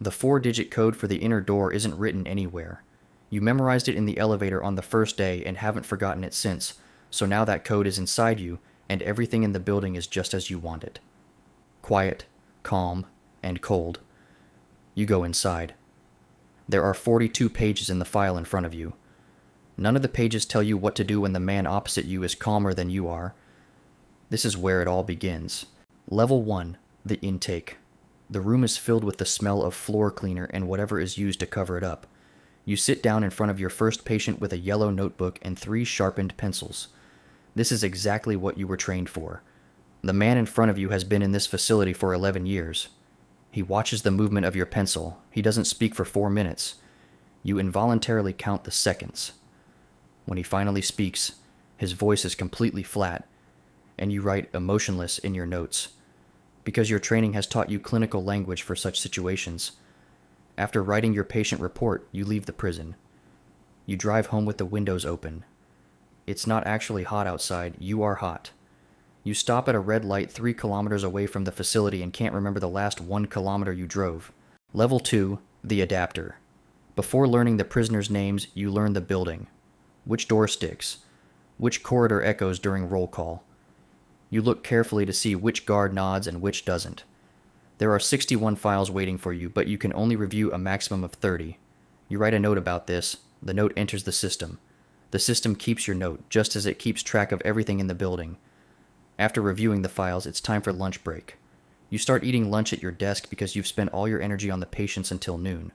The 4-digit code for the inner door isn't written anywhere. You memorized it in the elevator on the first day and haven't forgotten it since, so now that code is inside you, and everything in the building is just as you want it. Quiet, calm, and cold. You go inside. There are 42 pages in the file in front of you. None of the pages tell you what to do when the man opposite you is calmer than you are. This is where it all begins. Level 1, the intake. The room is filled with the smell of floor cleaner and whatever is used to cover it up. You sit down in front of your first patient with a yellow notebook and 3 sharpened pencils. This is exactly what you were trained for. The man in front of you has been in this facility for 11 years. He watches the movement of your pencil. He doesn't speak for 4 minutes. You involuntarily count the seconds. When he finally speaks, his voice is completely flat, and you write emotionless in your notes, because your training has taught you clinical language for such situations. After writing your patient report, you leave the prison. You drive home with the windows open. It's not actually hot outside, you are hot. You stop at a red light 3 kilometers away from the facility and can't remember the last 1 kilometer you drove. Level 2, the adapter. Before learning the prisoners' names, you learn the building. Which door sticks? Which corridor echoes during roll call? You look carefully to see which guard nods and which doesn't. There are 61 files waiting for you, but you can only review a maximum of 30. You write a note about this. The note enters the system. The system keeps your note, just as it keeps track of everything in the building. After reviewing the files, it's time for lunch break. You start eating lunch at your desk because you've spent all your energy on the patients until noon.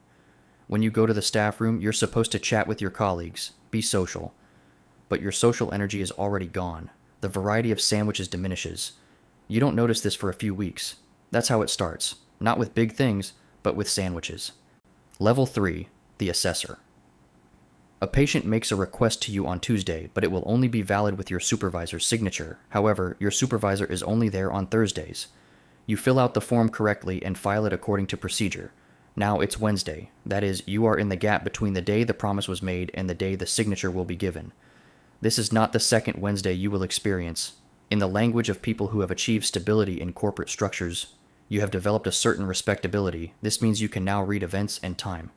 When you go to the staff room, you're supposed to chat with your colleagues, be social. But your social energy is already gone. The variety of sandwiches diminishes. You don't notice this for a few weeks. That's how it starts. Not with big things, but with sandwiches. Level 3, the assessor. A patient makes a request to you on Tuesday, but it will only be valid with your supervisor's signature. However, your supervisor is only there on Thursdays. You fill out the form correctly and file it according to procedure. Now it's Wednesday. That is, you are in the gap between the day the promise was made and the day the signature will be given. This is not the second Wednesday you will experience. In the language of people who have achieved stability in corporate structures, you have developed a certain respectability. This means you can now read events and time.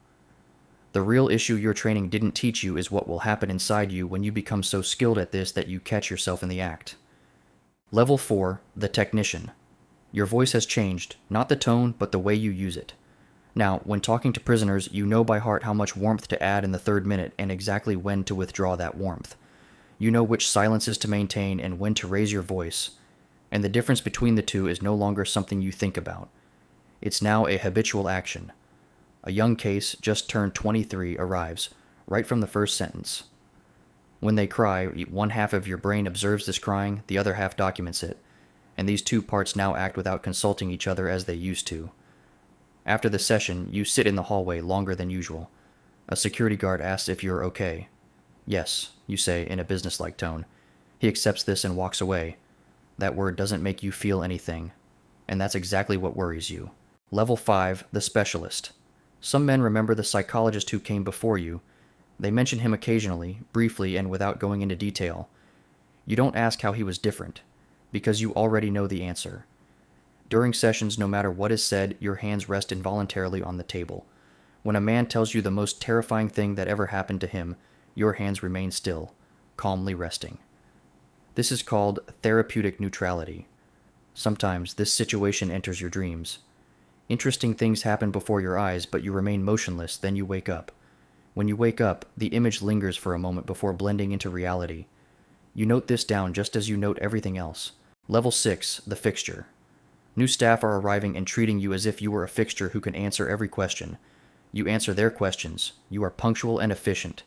The real issue your training didn't teach you is what will happen inside you when you become so skilled at this that you catch yourself in the act. Level 4, the technician. Your voice has changed, not the tone, but the way you use it. Now, when talking to prisoners, you know by heart how much warmth to add in the 3rd minute and exactly when to withdraw that warmth. You know which silences to maintain and when to raise your voice. And the difference between the two is no longer something you think about. It's now a habitual action. A young case, just turned 23, arrives, right from the first sentence. When they cry, one half of your brain observes this crying, the other half documents it, and these 2 parts now act without consulting each other as they used to. After the session, you sit in the hallway longer than usual. A security guard asks if you're okay. Yes, you say in a businesslike tone. He accepts this and walks away. That word doesn't make you feel anything, and that's exactly what worries you. Level 5, the specialist. Some men remember the psychologist who came before you. They mention him occasionally, briefly and without going into detail. You don't ask how he was different, because you already know the answer. During sessions, no matter what is said, your hands rest involuntarily on the table. When a man tells you the most terrifying thing that ever happened to him, your hands remain still, calmly resting. This is called therapeutic neutrality. Sometimes this situation enters your dreams. Interesting things happen before your eyes, but you remain motionless, then you wake up. When you wake up, the image lingers for a moment before blending into reality. You note this down just as you note everything else. Level 6, the fixture. New staff are arriving and treating you as if you were a fixture who can answer every question. You answer their questions. You are punctual and efficient,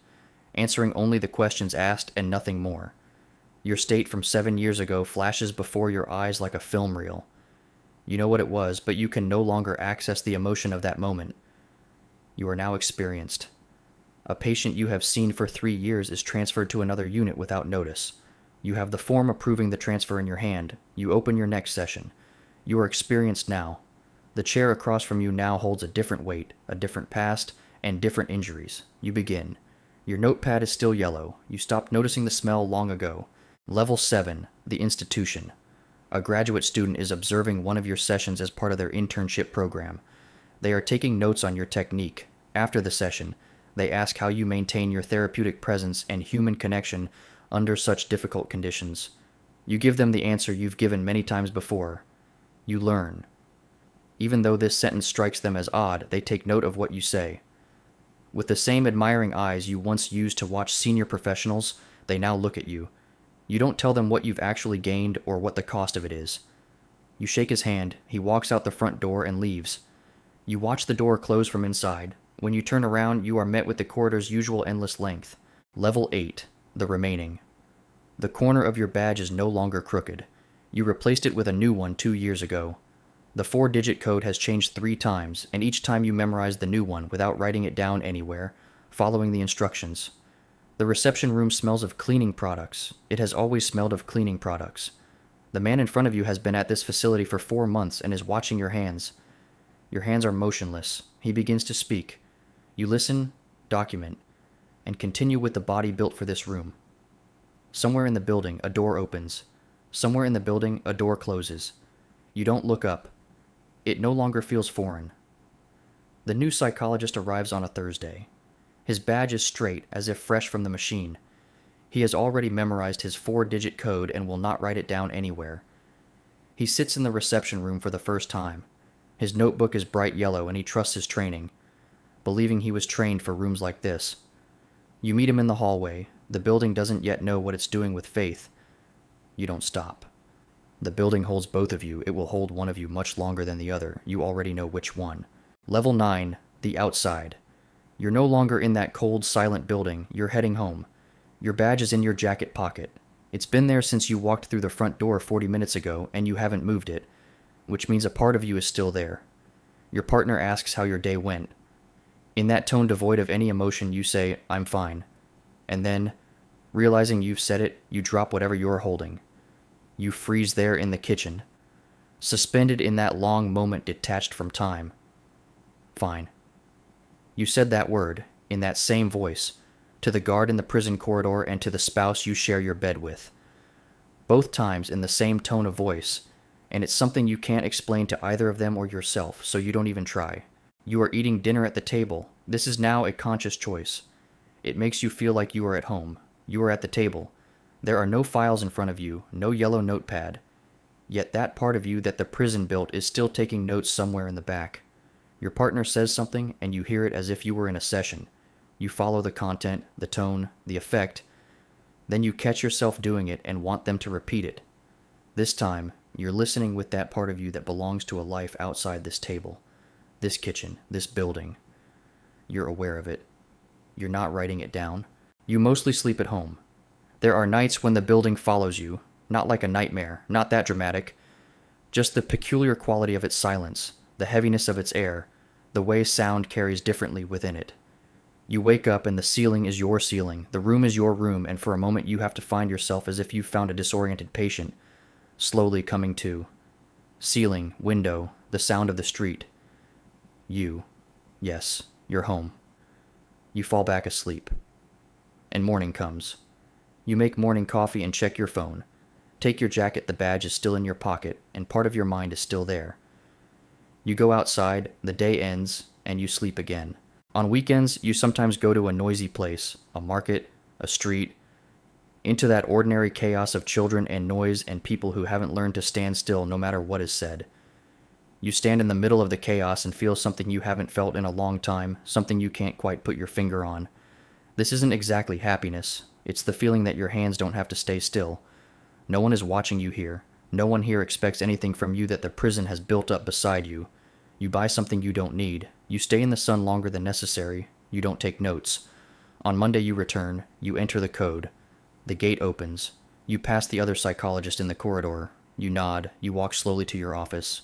answering only the questions asked and nothing more. Your state from 7 years ago flashes before your eyes like a film reel. You know what it was, but you can no longer access the emotion of that moment. You are now experienced. A patient you have seen for 3 years is transferred to another unit without notice. You have the form approving the transfer in your hand. You open your next session. You are experienced now. The chair across from you now holds a different weight, a different past, and different injuries. You begin. Your notepad is still yellow. You stopped noticing the smell long ago. Level 7, the institution. A graduate student is observing one of your sessions as part of their internship program. They are taking notes on your technique. After the session, they ask how you maintain your therapeutic presence and human connection under such difficult conditions. You give them the answer you've given many times before. You learn. Even though this sentence strikes them as odd, they take note of what you say. With the same admiring eyes you once used to watch senior professionals, they now look at you. You don't tell them what you've actually gained or what the cost of it is. You shake his hand, he walks out the front door and leaves. You watch the door close from inside. When you turn around, you are met with the corridor's usual endless length. Level 8, the remaining. The corner of your badge is no longer crooked. You replaced it with a new one 2 years ago. The 4-digit code has changed 3 times, and each time you memorize the new one without writing it down anywhere, following the instructions. The reception room smells of cleaning products. It has always smelled of cleaning products. The man in front of you has been at this facility for 4 months and is watching your hands. Your hands are motionless. He begins to speak. You listen, document, and continue with the body built for this room. Somewhere in the building, a door opens. Somewhere in the building, a door closes. You don't look up. It no longer feels foreign. The new psychologist arrives on a Thursday. His badge is straight, as if fresh from the machine. He has already memorized his 4-digit code and will not write it down anywhere. He sits in the reception room for the first time. His notebook is bright yellow and he trusts his training, believing he was trained for rooms like this. You meet him in the hallway. The building doesn't yet know what it's doing with faith. You don't stop. The building holds both of you. It will hold one of you much longer than the other. You already know which one. Level 9, the outside. You're no longer in that cold, silent building. You're heading home. Your badge is in your jacket pocket. It's been there since you walked through the front door 40 minutes ago, and you haven't moved it, which means a part of you is still there. Your partner asks how your day went. In that tone devoid of any emotion, you say, "I'm fine." And then, realizing you've said it, you drop whatever you're holding. You freeze there in the kitchen, suspended in that long moment detached from time. Fine. You said that word, in that same voice, to the guard in the prison corridor and to the spouse you share your bed with. Both times in the same tone of voice, and it's something you can't explain to either of them or yourself, so you don't even try. You are eating dinner at the table. This is now a conscious choice. It makes you feel like you are at home. You are at the table. There are no files in front of you, no yellow notepad. Yet that part of you that the prison built is still taking notes somewhere in the back. Your partner says something, and you hear it as if you were in a session. You follow the content, the tone, the effect. Then you catch yourself doing it and want them to repeat it. This time, you're listening with that part of you that belongs to a life outside this table, this kitchen, this building. You're aware of it. You're not writing it down. You mostly sleep at home. There are nights when the building follows you, not like a nightmare, not that dramatic, just the peculiar quality of its silence, the heaviness of its air, the way sound carries differently within it. You wake up and the ceiling is your ceiling, the room is your room, and for a moment you have to find yourself as if you found a disoriented patient, slowly coming to. Ceiling, window, the sound of the street. You. Yes, you're home. You fall back asleep. And morning comes. You make morning coffee and check your phone. Take your jacket, the badge is still in your pocket, and part of your mind is still there. You go outside, the day ends, and you sleep again. On weekends, you sometimes go to a noisy place, a market, a street, into that ordinary chaos of children and noise and people who haven't learned to stand still no matter what is said. You stand in the middle of the chaos and feel something you haven't felt in a long time, something you can't quite put your finger on. This isn't exactly happiness. It's the feeling that your hands don't have to stay still. No one is watching you here. No one here expects anything from you that the prison has built up beside you. You buy something you don't need. You stay in the sun longer than necessary. You don't take notes. On Monday you return. You enter the code. The gate opens. You pass the other psychologist in the corridor. You nod. You walk slowly to your office.